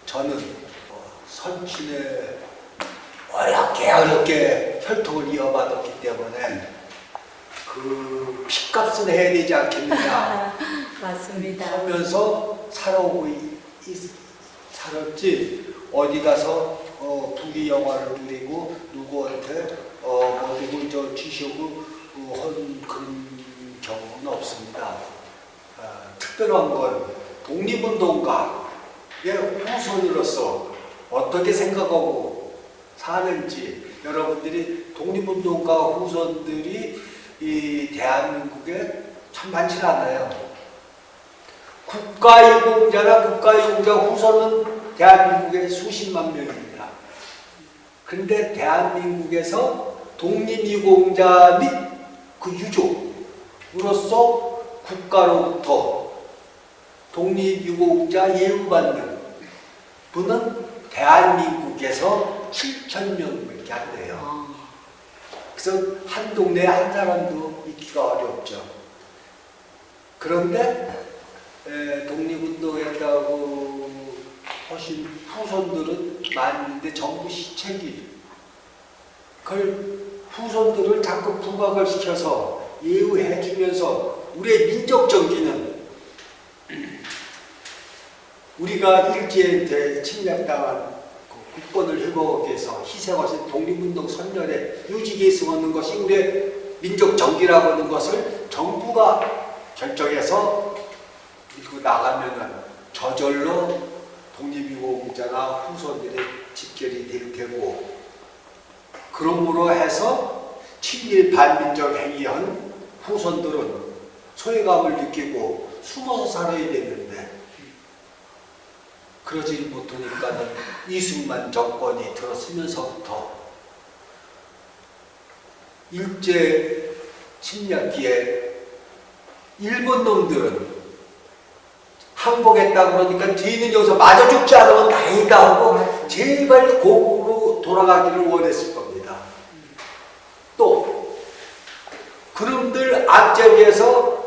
저는 선친에 어렵게 혈통을 이어받았기 때문에 그 핏값은 해야 되지 않겠느냐. 맞습니다. 하면서 살았지 어디 가서 부귀 영화를 누리고 누구한테 누구 저 지시고 한 그런 경우는 없습니다. 특별한 건 독립운동가의 후손으로서 어떻게 생각하고 사는지 여러분들이 독립운동가 후손들이 이 대한민국에 참 많지 않아요. 국가유공자나 국가유공자 후손은 대한민국에 수십만 명입니다. 그런데 대한민국에서 독립유공자 및 그 유족으로서 국가로부터 독립유공자 예우받는 분은 대한민국에서 7,000명밖에 안 돼요. 그래서 한 동네에 한 사람도 있기가 어렵죠. 그런데 독립운동했다고 하신 후손들은 많은데 정부 시책이 그걸 후손들을 자꾸 부각을 시켜서 예우해주면서 우리의 민족 정기는 우리가 일제한테 침략당한 국본을 회복하기 위해서 희생하신 독립운동 선열에 유지기에 숨었는 것이 우리의 민족 정기라고 하는 것을 정부가 결정해서 밀고 나가면은 저절로 독립유공자나 후손들의 집결이 될 테고, 그러므로 해서 친일 반민족 행위한 후손들은 소외감을 느끼고 숨어서 살아야 되는데 그러지 못하니까는 이승만 정권이 들어서면서부터 일제 침략기에 일본 놈들은 항복했다 그러니까 뒤는 여기서 맞아 죽지 않으면 다행이다 하고 제발 고국으로 돌아가기를 원했을 겁니다. 또 그놈들 앞제비에서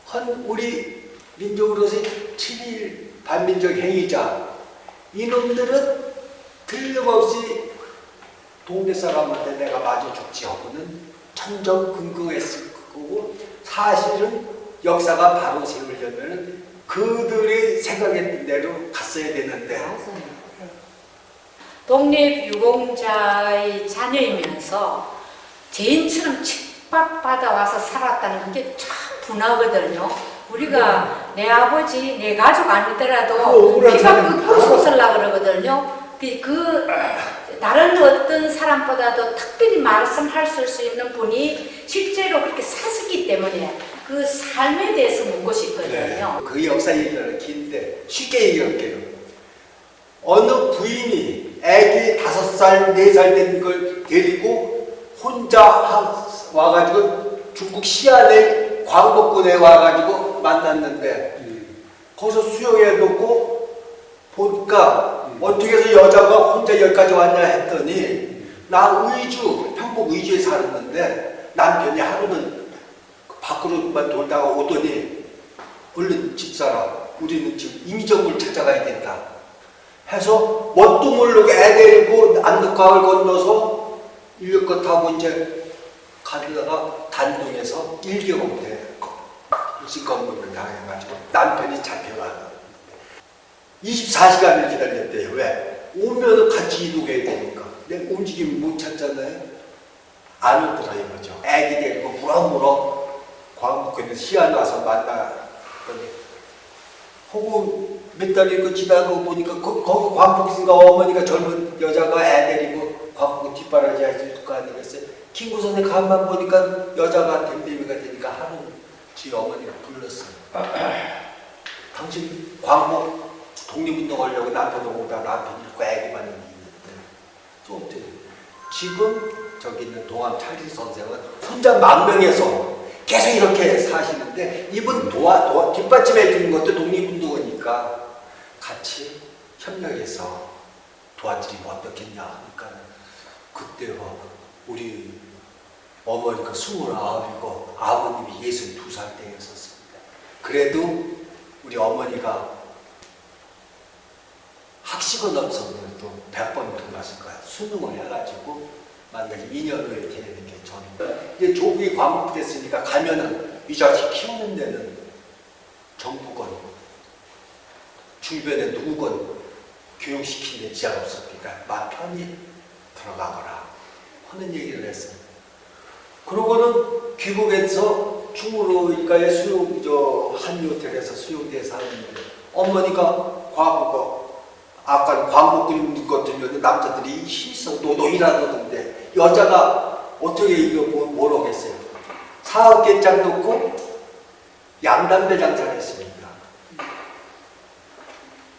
한 우리 민족으로서의 친일 반민족 행위자 이놈들은 틀림없이 동네 사람한테 내가 맞아 죽지 하고는 천정긍긍했을 거고, 사실은 역사가 바로 세우려면 그들이 생각했던 대로 갔어야 되는데. 독립유공자의 자녀이면서 죄인처럼 칙박받아와서 살았다는 게 참 분하거든요. 우리가 내 아버지, 내 가족 아니더라도 피가 거꾸로 솟으려고 그러거든요. 다른 어떤 사람보다도 특별히 말씀할 수 있는 분이 실제로 그렇게 사시기 때문에 그 삶에 대해서 묻고 싶거든요. 네, 그 역사 얘기는 긴데 쉽게 얘기할게요. 어느 부인이 애기 5살, 4살 된 걸 데리고 혼자 와가지고 중국 시안의 광복군에 와가지고 만났는데 거기서 수용해 놓고 보니까 어떻게 해서 여자가 혼자 여기까지 왔냐 했더니 나 평복 의주에 살았는데 남편이 하루는 밖으로만 돌다가 오더니 얼른 집사람 우리는 지금 임정부를 찾아가야 된다 해서 뭣도 모르고 애 데리고 압록강을 건너서 인력거 타고 이제 가다가 단동에서 1개월 돼 일신건물을 당해가지고 남편이 잡혀가 24시간을 기다렸대요. 왜? 오면 같이 이동해야 되니까. 내가 움직이면 못 찾잖아요. 안 오더라 이거죠. 애기 데리고 물어물어 광복군에 시안 와서 만났더니 호구 몇 달 있고 지나고 보니까 거기 광복군가 어머니가 젊은 여자가 애 데리고 광복군 뒷바라지 해줄 거 아니겠어요? 김구선에 가만 보니까 여자가 댐댐이가 되니까 하루 지 어머니가 불렀어요. 당신 광복 독립운동 하려고 남편 오다 남편 잃고 애기만 있는데 좀 어때요? 지금 저기 있는 동암 찰리 선생은 혼자 망명해서 계속 이렇게 사시는데 이분 뒷받침해 주는 것도 독립운동이니까 같이 협력해서 도와드리면 어떻겠냐 하니까 그때 우리 어머니가 29이고 아버님이 62살 때였었습니다. 그래도 우리 어머니가 자식은 없었는데 또 100번 들어갔을 거야. 수능을 해가지고 만약에 2년 후에 되는 게 저는. 이제 조국이 광복됐으니까 가면은 이 자식 키우는 데는 정부건 주변에 누구건 교육시키는 데 지장 없었으니까 마 편히 들어가거라 하는 얘기를 했어요. 그러고는 귀국해서 충무로일가에 한미 호텔에서 수용돼서 하는데 어머니가 과거가 아까 광고 그림 같으면 남자들이 힘써 노동이라던데 여자가 어떻게 이거 뭐라겠어요? 사업계장 놓고 양담배 장사를 했습니다.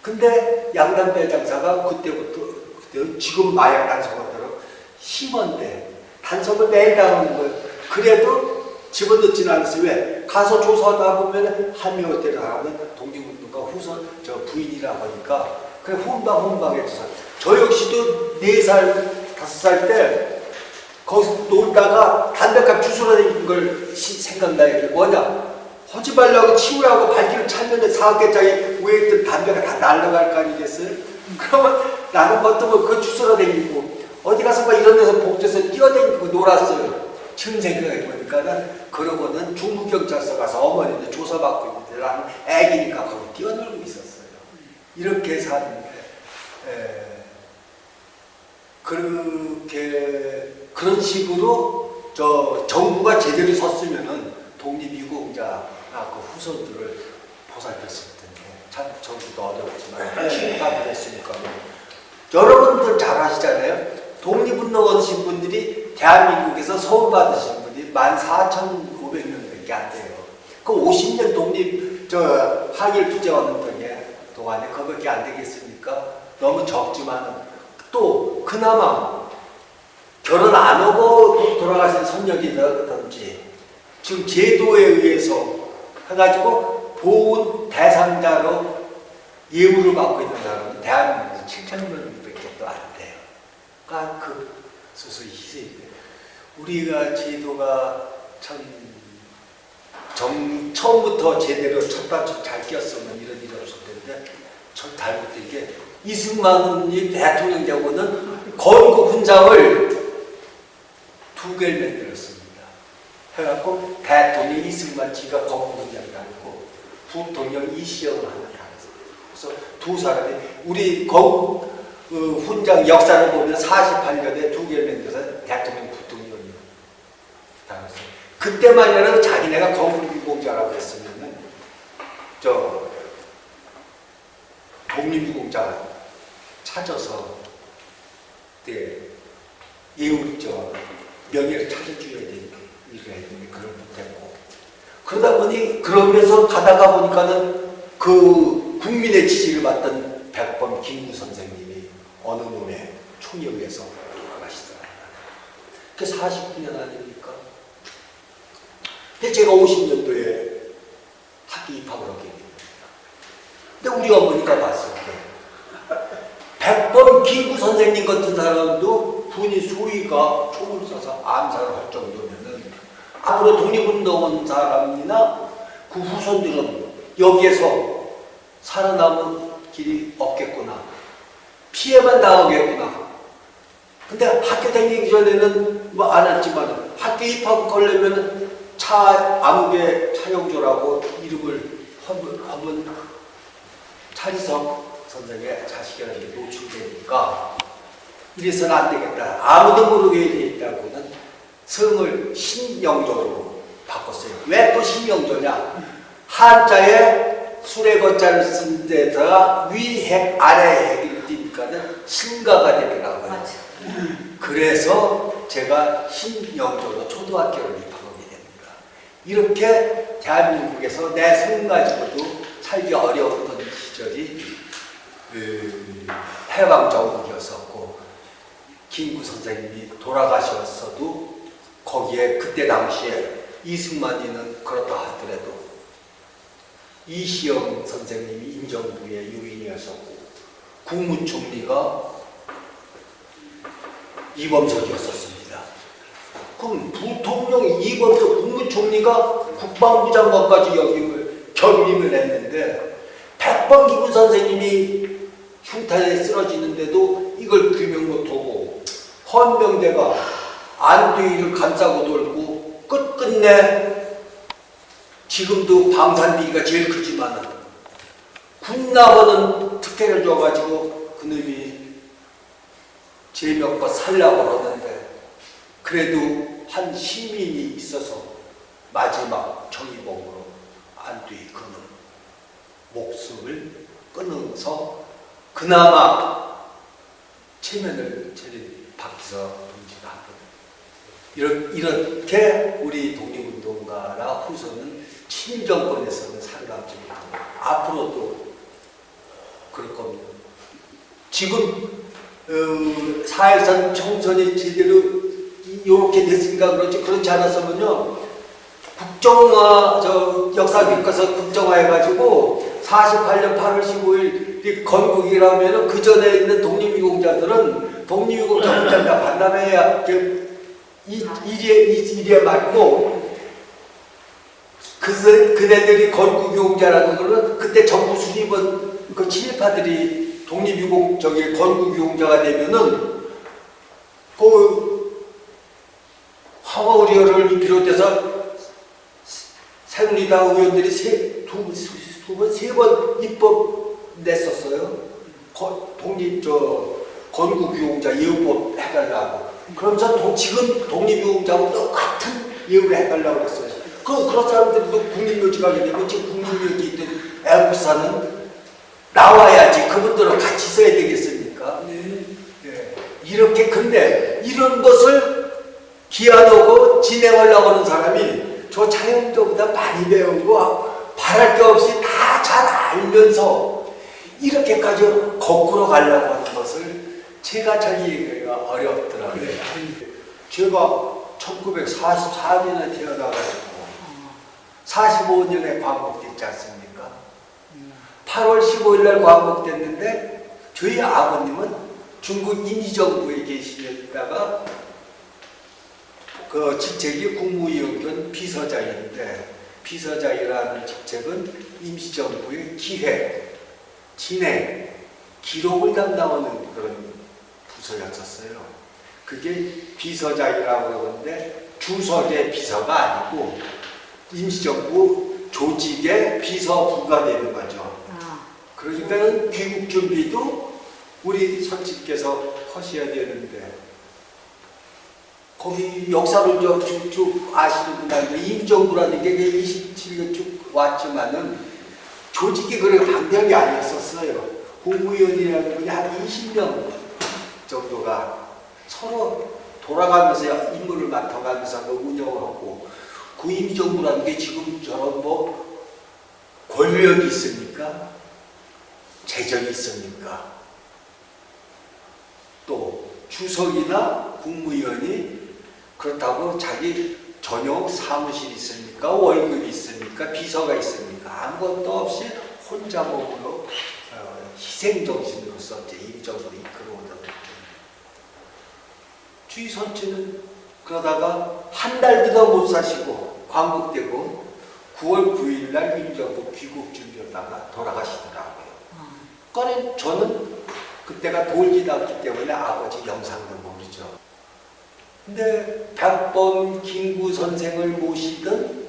근데 양담배 장사가 그때 지금 마약 단속하도록 심한데 단속을 매일 당하는 거예요. 그래도 집어넣지는 않았어요. 왜? 가서 조사하다 보면 한미호텔을 하는 독립운동가 후손 부인이라고 하니까 그래 혼방해서 저 역시도 4살 5살 때 거기서 놀다가 담배값 주스러 다니는 걸 생각나요. 뭐냐? 하지 말라고 치우라고 발길을 찾는데 사각개장에 위에 있던 담배가 다 날아갈 거 아니겠어요? 그러면 나는 어떤 그 주스러 다니고 어디 가서 막 이런 데서 복도에서 뛰어다니고 놀았어요. 지금 생각해보니까는 그러고는 중부경찰서 가서 어머니들 조사받고 있는데 나는 애기니까 거기 뛰어놀고 있었어요. 이렇게 사는데 그런 식으로 정부가 제대로 섰으면은 독립유공자나 그 후손들을 보살폈을 텐데 참 정부도 어려웠지만 취임하게 됐으니까 여러분들 잘 아시잖아요. 독립운동 하신 분들이 대한민국에서 서울받으신 분들이 14,500명밖에 안 돼요. 그 50년 항일 투쟁하는 동안에 그거밖에 안 되겠습니까? 너무 적지만 또 그나마 결혼 안 하고 돌아가신 선녀이라든지 지금 제도에 의해서 해가지고 보훈 대상자로 예우를 받고 있는 사람은 대한민국에서 7,000명밖에 또 안 돼요. 그러니까 그 소수의 희생인데 우리가 제도가 참 처음부터 제대로 첫 단추 잘 끼었으면 이런 일이 없을 텐데 전 잘못된 게 이승만이 대통령 되고는 건국 훈장을 2개를 만들었습니다. 해갖고 대통령 이승만 지가 건국 훈장을 달고 부통령 이시영을 하나 달았어요. 그래서 두 사람이 우리 건국 훈장 역사를 보면 48년에 2개를 만들어서 대통령 부통령이 달았어요. 그때만이라도 자기네가 건국유공자라고 했으면은 독립유공자 찾아서 명예를 찾아줘야 되니까 이렇게 했는데 그걸 못했고 그러다 보니 그러면서 가다가 보니까는 그 국민의 지지를 받던 백범 김구 선생님이 어느 놈의 총에 의해서 돌아가시더라고요. 그게 49년 아닙니까? 근데 제가 50년도에 학교 입학을 하게 됩니다. 근데 우리 어머니가 봤을 때 백범 김구 선생님 같은 사람도 분이 소위가 총을 쏴서 암살을 할 정도면은 앞으로 독립운동 온 사람이나 그 후손들은 여기에서 살아남은 길이 없겠구나. 피해만 당하겠구나. 근데 학교 다니기 전에는 뭐 안 했지만 학교 입학 걸려면은 암흑의 차영조라고 이름을 한번 차리석 선생의 자식이라는 게 노출되니까 이래서는 안 되겠다. 아무도 모르게 돼 있다고는 성을 신영조로 바꿨어요. 왜 또 신영조냐? 한자에 수레거자를 쓴 데다가 위핵 아래 핵을 띄니까는 신가가 되더라고요. 그래서 제가 신영조로 초등학교를 입학하게 됩니다. 이렇게 대한민국에서 내 성 가지고도 살기 어려웠던 시절이 해방정국이었었고 김구 선생님이 돌아가셨어도 거기에 그때 당시에 이승만이는 그렇다 하더라도 이시영 선생님이 인정부의 유인이었었고 국무총리가 이범석이었었습니다. 그럼 부통령 이범석 국무총리가 국방부 장관까지 겸임을 했는데 백범 김구 선생님이 흉탄에 쓰러지는데도 이걸 규명 못하고 헌병대가 안뒤를 감싸고 돌고 끝끝내 지금도 방산비리가 제일 크지만은 군나버는 특혜를 줘가지고 그놈이 제 몇 번 살려고 그러는데 그래도 한 시민이 있어서 마지막 정의봉으로 안뒤 그놈 목숨을 끊어서 그나마 체면을 차린 박기서 동지가 이렇게 우리 독립운동가나 후손은 친정권에서는 살아남지 못하고 앞으로도 그럴 겁니다. 지금 사회선 총선이 제대로 이렇게 됐으니까 그렇지, 그렇지 않았으면요 국정화 역사교과서 국정화해가지고 48년 8월 15일 건국이라면 그 전에 있는 독립유공자들은 독립유공자 혼자 반납해야 이리에 맞고 그네들이 건국유공자라는 거는 그때 정부 수립은 그 친일파들이 건국유공자가 되면은 그 황허우리어를 비롯해서 새누리당 의원들이 세 번 입법 냈었어요. 건국유공자 예우법 해달라고. 그러면서 지금 독립유공자하고 똑같은 예우를 해달라고 했어요. 그런 사람들도 국립묘지가 되고 지금 국립묘지 있던 애국사는 나와야지 그분들은 같이 써야 되겠습니까? 네. 이렇게 근데 이런 것을 기하놓고 진행하려고 하는 사람이 저 차영도보다 많이 배우고 바랄 게 없이 다 잘 알면서 이렇게까지 거꾸로 가려고 하는 것을 제가 처리하기가 어렵더라고요. 제가 1944년에 태어나가지고 45년에 광복됐지 않습니까? 8월 15일 날 광복됐는데 저희 아버님은 중국 임시정부에 계시다가 그 직책이 국무위원 겸 비서장인데 비서장이라는 직책은 임시정부의 기획, 진행, 기록을 담당하는 그런 부서였었어요. 그게 비서장이라고 그러는데 주석의 비서가 아니고 임시정부 조직의 비서부가 되는 거죠. 그러니까 귀국 준비도 우리 선생님께서 하셔야 되는데 거기 역사를 쭉 아시는 분들 임정부라는 게 27년 쭉 왔지만은 조직이 그렇게 방대하게 아니었었어요. 국무위원이라는 분이 한 20명 정도가 서로 돌아가면서 임무를 맡아가면서 운영을 하고 그 임정부라는 게 지금처럼 뭐 권력이 있습니까? 재정이 있습니까? 또 주석이나 국무위원이 그렇다고 자기 전용 사무실이 있습니까? 월급이 있습니까? 비서가 있습니까? 아무것도 없이 혼자 몸으로 희생정신으로서 임정부를 이끌어오던 주의선치는 그러다가 한 달도 더 못 사시고 광복되고 9월 9일 날 임정부 귀국 준비하다가 돌아가시더라고요. 그러니까 저는 그때가 돌지도 않기 때문에 아버지 영상도 모르죠. 근데 박범 김구 선생을 모시던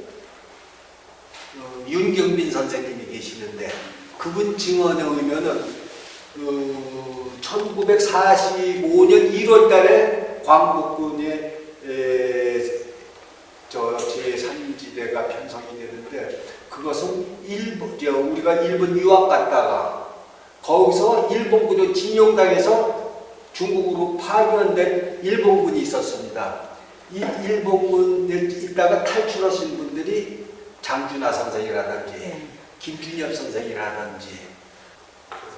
윤경빈 선생님이 계시는데 그분 증언에 의하면은 1945년 1월 달에 광복군의 제3지대가 편성이 되는데 그것은 우리가 일본 유학 갔다가 거기서 일본군에 징용당해서 중국으로 파견된 일본군이 있었습니다. 이 일본군에 있다가 탈출하신 분들이 장준하 선생이라든지 김준엽 선생이라든지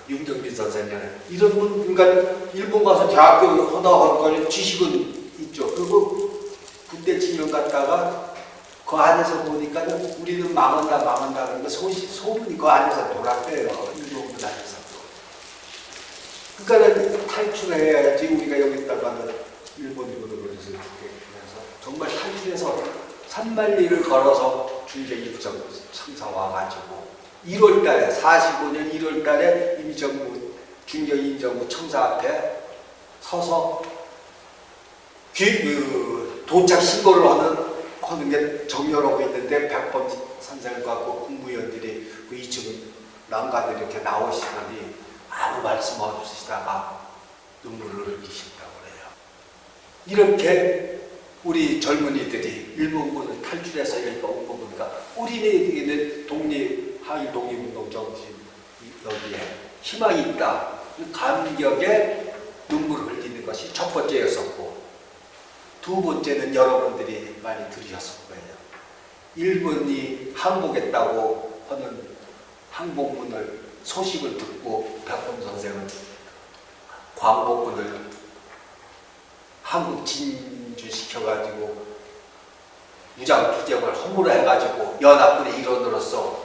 윤경빈 선생님 이런 분, 그러니까 일본 가서 대학교 하다 지식은 있죠. 그리고 군대 징용 갔다가 그 안에서 보니까 우리는 망한다는 거 소문이 그 안에서 돌았대요. 일본군 안에서. 그러니까 탈출해야지 우리가 여기다가는 일본군으로 그래서 죽겠면서 정말 탈출해서 산만리를 걸어서 중쟁입정 청사 와가지고 1월달에 45년 1월달에 임정부 중경 인정부 청사 앞에 서서 도착 신고를 하는 게 정렬하고 있는데 백범 선생과 그 국무위원들이 그 2층 난간에 이렇게 나오시더니 아무 말씀 없으시다가 눈물을 흘리신다고 그래요. 이렇게 우리 젊은이들이 일본군을 탈출해서 여기가 온 거 보니까 우리네들에게는 한일 독립운동 정신 여기에 희망이 있다. 감격에 눈물을 흘리는 것이 첫 번째였었고, 두 번째는 여러분들이 많이 들으셨을 거예요. 일본이 항복했다고 하는 항복문을 소식을 듣고 백범 선생은 광복군을 한국 진주시켜가지고 무장투쟁을 허물어 해가지고 연합군의 일원으로서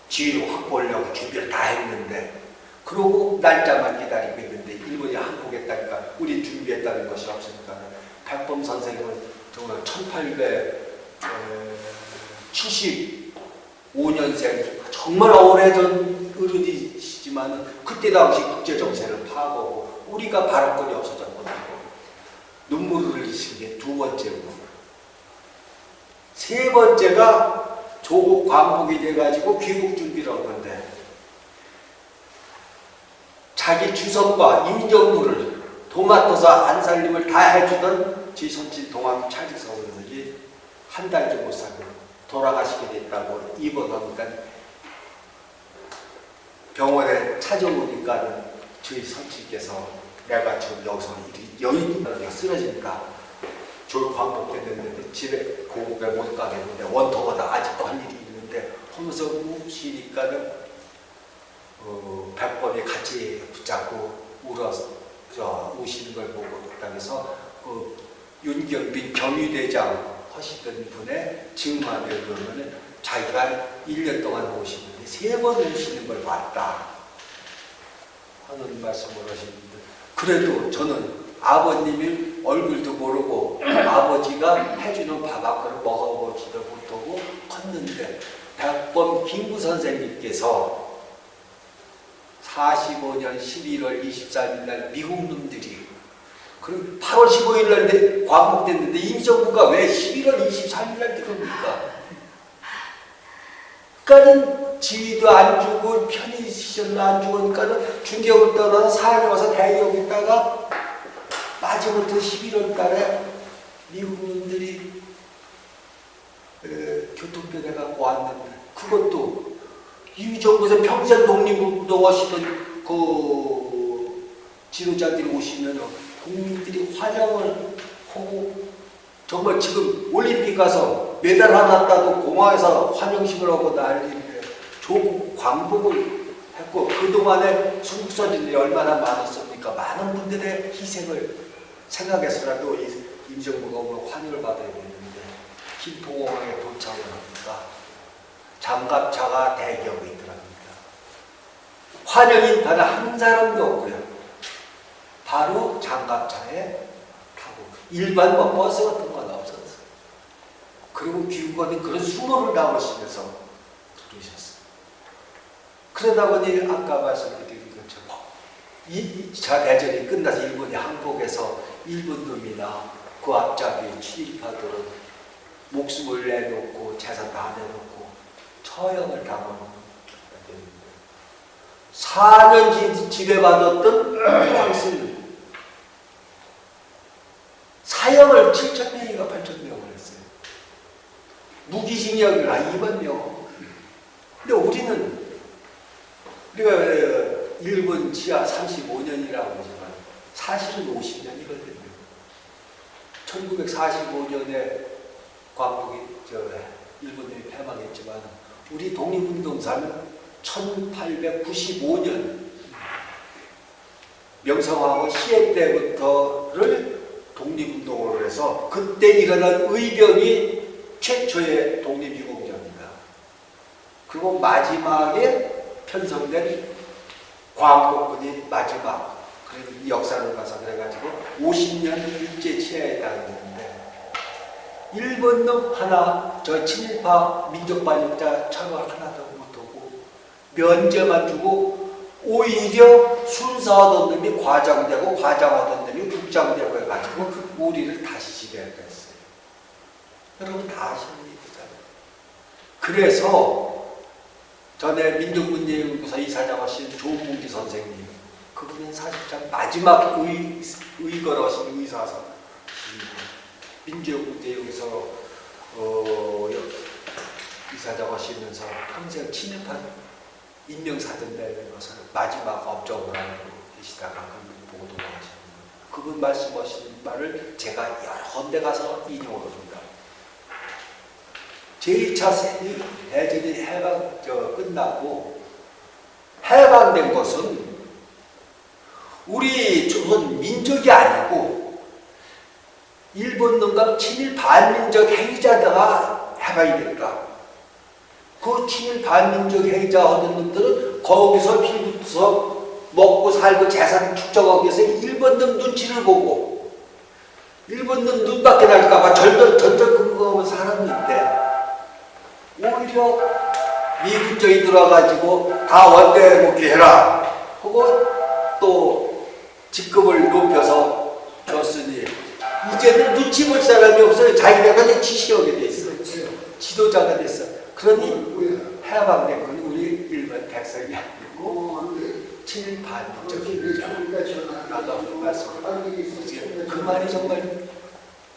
지위를 확보하려고 준비를 다 했는데, 그러고 날짜만 기다리고 있는데 일본이 항복했다니까 우리 준비했다는 것이 없으니까 백범 선생은 정말 1875년생 정말 오래전 어른이시지만 그때 당시 국제정세를 파악하고 우리가 발언권이 없어졌거든요. 눈물을 흘리신 게 두 번째고, 세 번째가 조국 광복이 돼가지고 귀국 준비를 하는데 자기 주석과 임정부를 도맡아서 안살림을 다 해주던 지선진 동학 차지석 선생이 한 달도 못 살고 돌아가시게 됐다고 입원하니까 병원에 찾아오니까는 저희 선생님께서 내가 지금 여기서 여인이 쓰러진다. 저 광복됐는데 집에 고국에 못 가겠는데 원통하다 아직도 할 일이 있는데 하면서 우시니까는 백범이 같이 붙잡고 우시는 걸 보고 그래서 그 윤경빈 경위대장 하시던 분의 증언을 보면 자기가 1년 동안 오시는데 3번 오시는 걸 봤다 하는 말씀을 하시는데, 그래도 저는 아버님이 얼굴도 모르고 아버지가 해주는 밥 한 그릇 먹어보지도 못하고 컸는데 백범 김구 선생님께서 45년 11월 24일 날 미국 놈들이 그럼 8월 15일 날 광복됐는데 임정부가 왜 11월 24일 날 들어옵니까? 그러니까는 지위도 안 주고 편의 시절도 안 주니까는 중경을 떠나서 사람이 와서 대기하고 있다가 마지막부터 11월 달에 미국 놈들이 교통편에 갖고 왔는데, 그것도 임정부에서 평생 독립운동 하시던 그 지도자들이 오시면 국민들이 환영을 하고, 정말 지금 올림픽 가서 메달 하나 따도 공항에서 환영식을 하고 난리인데 조국 광복을 했고, 그동안에 순국선진들이 얼마나 많았습니까? 많은 분들의 희생을 생각해서라도 임정부가 오늘 환영을 받아야 되는데 김포공항에 도착을 합니다. 장갑차가 대기하고 있더랍니다. 환영 인파는 한 사람도 없고요. 바로 장갑차에 타고 일반 버스 같은 건 없었어요. 그리고 귀국하는 그런 수모를 나오시면서 들으셨어요. 그러다 보니 아까 말씀드린 것처럼 2차 대전이 끝나서 일본이 항복해서 일본 놈이나 그 앞잡이 친일파들은 목숨을 내놓고 재산 다 내놓고 처형을 당하는 4년 지배받았던 프랑스는 사형을 7,000명인가 8,000명을 했어요. 무기징역을 2만 명. 근데 우리가 일본 지하 35년이라고 하지만 사실은 50년이거든요. 1945년에 광복이 일본이 패망했지만 우리 독립운동사는 1895년 명성황후 시해 때부터를 독립운동으로 해서 그때 일어난 의병이 최초의 독립유공자입니다. 그리고 마지막에 편성된 광복군이 마지막, 그리고 이 역사를 봐서 그래가지고 50년 일제 치하에 당했는데 일본 놈 하나, 저 친일파 민족반역자 처벌 하나도 못하고 면제만 주고 오히려 순서하던 놈이 과장되고 과장하던 놈이 국장되고 해가지고 우리를 다시 지배하게 했어요. 여러분 다 아시는 얘기잖아요. 그래서 전에 민족문제연구소 이사장 하신 조문기 선생님, 그분은 사실상 마지막 의거하신 의사서 민족문제연구소 이사장 하시면서 평생 친일파 인명사전 되는 것을 마지막 업적으로 알고 계시다가 그분 보고 돌아가셨습니다. 그분 말씀하신 말을 제가 여러 군데 가서 인용을 합니다. 제2차 대전이 끝나고 해방된 것은 우리 조선 민족이 아니고 일본 놈과 친일 반민족 행위자다가 해방이 됐다. 그 친일 반민족 행위자 하는 놈들은 거기서 피부서 먹고 살고 재산 축적하기 위해서 일본 놈 눈치를 보고 일본 놈 눈밖에 날까봐 전전 근거하면 살았는데 오히려 미군정이 들어와가지고 다 원대 복귀해라 하고 또 직급을 높여서 줬으니 이제는 눈치 볼 사람이 없어요. 자기네가 이제 지시하게 돼 있어. 지도자가 됐어. 그러니 해방된 건 우리 일반 백성이 아니고 친일 반민족입니다. 나도 말씀을 그 말이 정말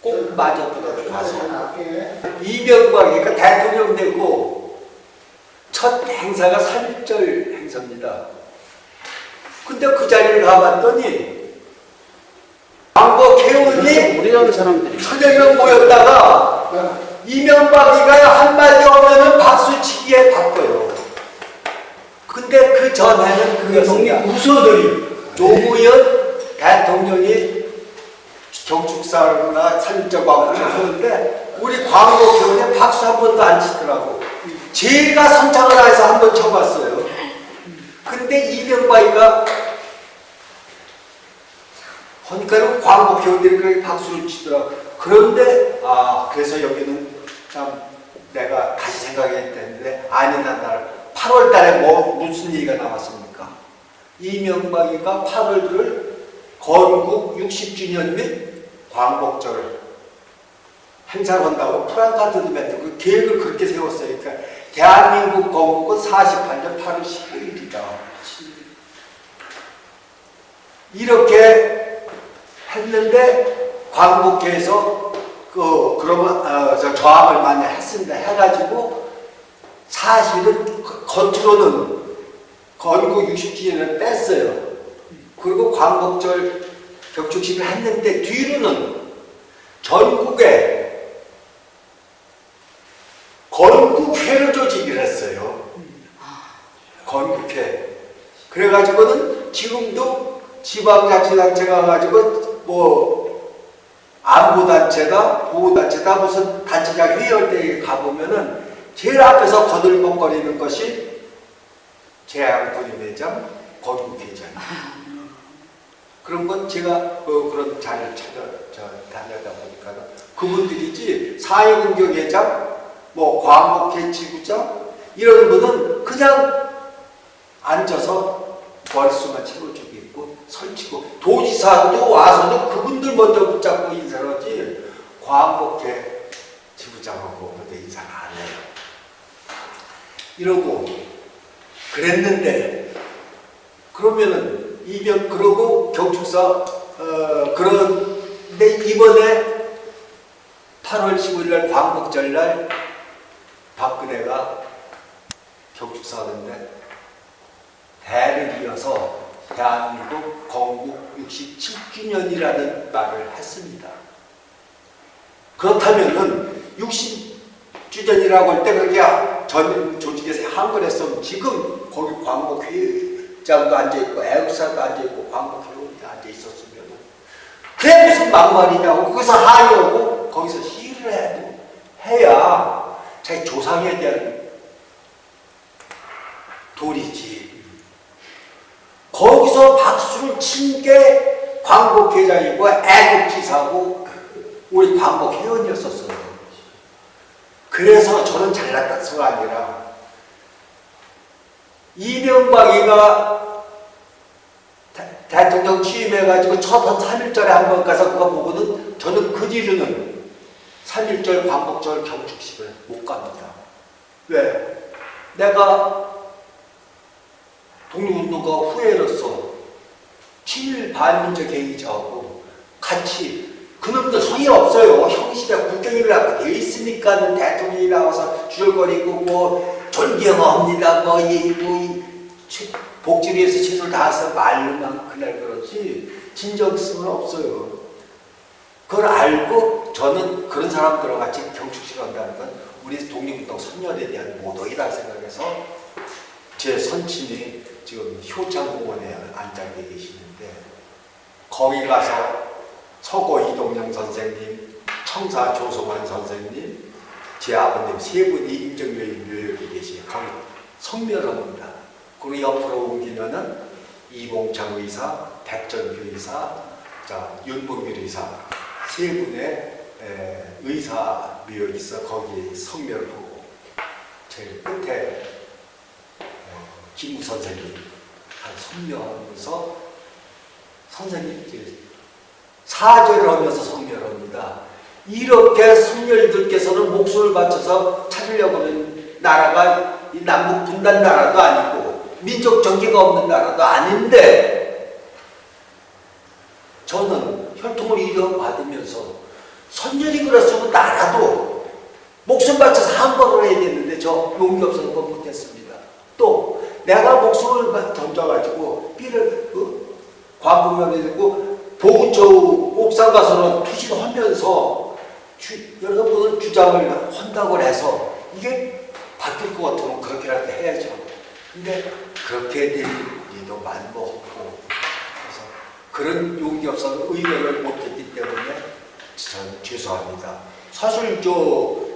꼭 맞아들어가서 이명박이가 대통령 되고 첫 행사가 3.1절 행사입니다. 근데 그 자리를 가봤더니 광복 개원이 우리라는 사람들이 천여명 모였다가 이명박이가 한마디 하면은 박수치기에 바빠요. 근데 그 전에는 그것이 우서들이 노무현 대통령이 경축사나 살인자고 하는데 우리 광복회원에 박수 한 번도 안 치더라고. 제가 선창을 해서 한 번 쳐봤어요. 근데 이명박이가 하니까 광복회원들이 그렇게 박수를 치더라고. 그런데 그래서 여기는 참 내가 다시 생각했는데 아니란 날 8월 달에 무슨 얘기가 나왔습니까? 이명박이가 8월을 건국 60주년 및 광복절 행사를 한다고 프랑카드도 맺고 그 계획을 그렇게 세웠어요. 그러니까 대한민국 건국은 48년 8월 15일이다. 이렇게 했는데 광복회에서 그러면 저항을 많이 했습니다. 해가지고 사실은 겉으로는 건국 60주년을 뺐어요. 그리고 광복절 격축식을 했는데 뒤로는 전국에 건국회를 조직을 했어요. 건국회. 그래가지고는 지금도 지방자치단체가 가지고 안보단체다, 보호단체다, 무슨 단체장 회의할 때 가보면은 제일 앞에서 거들먹거리는 것이 재향군인회장, 건국회장이에요. 그런 건 제가 그런 자리를 다니다 보니까 그분들이지 사회공경회장, 광복회 지구장 이런 분은 그냥 앉아서 머릿수만 채워주고 있고 설치고 도지사도 와서도 그분들 먼저 붙잡고 인사를 하지 광복회 지구장하고 먼저 인사를 안 해요. 이러고 그랬는데 그러면은 그러고 경축사 그런데 이번에 8월 15일 날 광복절 날 박근혜가 경축사 하는데 대를 이어서 대한민국 건국 67주년이라는 말을 했습니다. 그렇다면은 60주년이라고 할 때 그게 전 조직에서 한 걸 했으면 지금 거기 광복회장도 앉아있고 애국사도 앉아있고 광복회원이 앉아있었으면 그게 무슨 막말이냐고 거기서 항의하고 거기서 시위를 해야 자기 조상에 대한 도리지. 거기서 박수를 친 게 광복회장이고 애국지사고 우리 광복회원이었었어요. 그래서 저는 잘났다서가 아니라 이명박이가 대통령 취임해가지고 첫 3.1절에 한 번 가서 그거 보고는 저는 그 뒤로는 3.1절 광복절 경축식을 못 갑니다. 왜? 내가 독립운동가 후예로서 친일 반민족 행위자하고 같이 그놈들 성의 없어요. 형식에 국경이라고 돼 있으니까는 대통령이 나와서 주절거리고 뭐 존경합니다. 복지위에서 최선을 다해서 말로만 그날 그렇지 진정성은 없어요. 그걸 알고 저는 그런 사람들과 같이 경축식을 한다는 건 우리 독립운동 선열에 대한 모독이라 생각해서 제 선친이 지금 효창공원에 앉아 계시는데 거기 가서 서고 이동영 선생님, 청사 조성환 선생님, 제 아버님 세 분이 임정묘의 묘역에 계시요 거기 성묘합니다. 그리고 옆으로 옮기면은 이봉창 의사, 백전규 의사, 윤봉길 의사 세 분의 의사 묘역이 있어 거기 성묘를 보고 제일 끝에 김우 선생님 한 성묘하면서 선생님 사죄를 하면서 성묘를 합니다. 이렇게 선열들께서는 목숨을 바쳐서 찾으려고 하는 나라가 이 남북 분단 나라도 아니고 민족 정기가 없는 나라도 아닌데 저는 혈통을 이어받으면서 선열이 그랬으면 나라도 목숨 바쳐서 한 번을 해야 되는데 저 용기 없어서 그건 못했습니다. 또 내가 목숨을 던져가지고 삐를 광복면에 되고 보훈처우 옥상 가서는 투신하면서 여러분은 주장을 한다고 해서 이게 바뀔 것 같으면 그렇게라도 해야죠. 근데 그렇게 될 일도 많고 그래서 그런 용기 없어서 의견을 못했기 때문에 저는 죄송합니다. 사실 저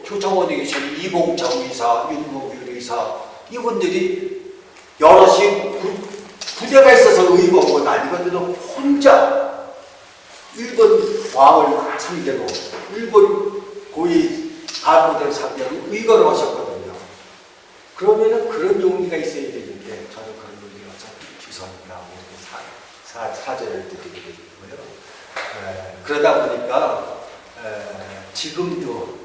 효창원에 계신 이봉창 의사, 윤봉길 의사 이분들이 여럿이 부대가 있어서 의거한 건 아니거든요. 혼자 일본 왕을 상대로 일본 고위 간부들 상대로 의거를 하셨거든요. 그러면은 그런 용기가 있어야 되는데 저는 그런 용기가 없어서 죄송합니다. 사죄를 드리게 되고요. 그러다 보니까 지금도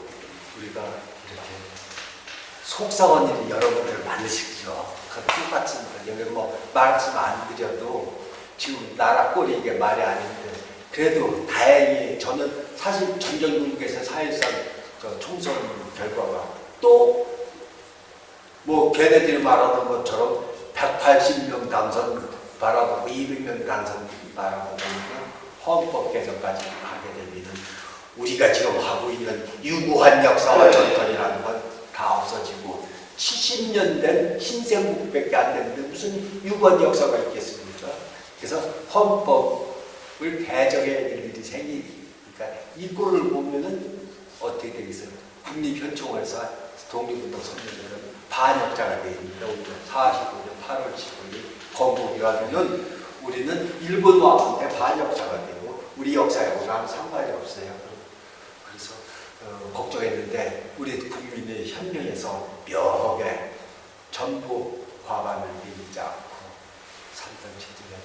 우리가 이렇게 속상한 일이 여러분들 많으시죠. 똑같습니다. 여기 뭐 말씀 안 드려도 지금 나라 꼴이 이게 말이 아닌데 그래도 다행히 저는 사실 전전국에서 4.13 총선 결과가 또 뭐 걔네들이 말하는 것처럼 180명 당선 바라보고 200명 당선 바라보고 헌법 개정까지 하게 되면 우리가 지금 하고 있는 유구한 역사와 전통이라는 건 다 없어지고 70년 된 신생국밖에 안 되는데 무슨 유구한 역사가 있겠습니까? 그래서 헌법을 개정해야 될 일이 생기니까 이 꼴을 보면은 어떻게 되겠어요? 국립현충원에서 독립운동 선배들은 반역자가 되어있는데 45년 8월 15일 건국이라면은 우리는 일본 왕한테 반역자가 되고 우리 역사하고는 아무 상관이 없어요. 그래서 걱정했는데 우리 국민의 현명에서 묘하게 전부 과반을 이기지 않고 3등 체제를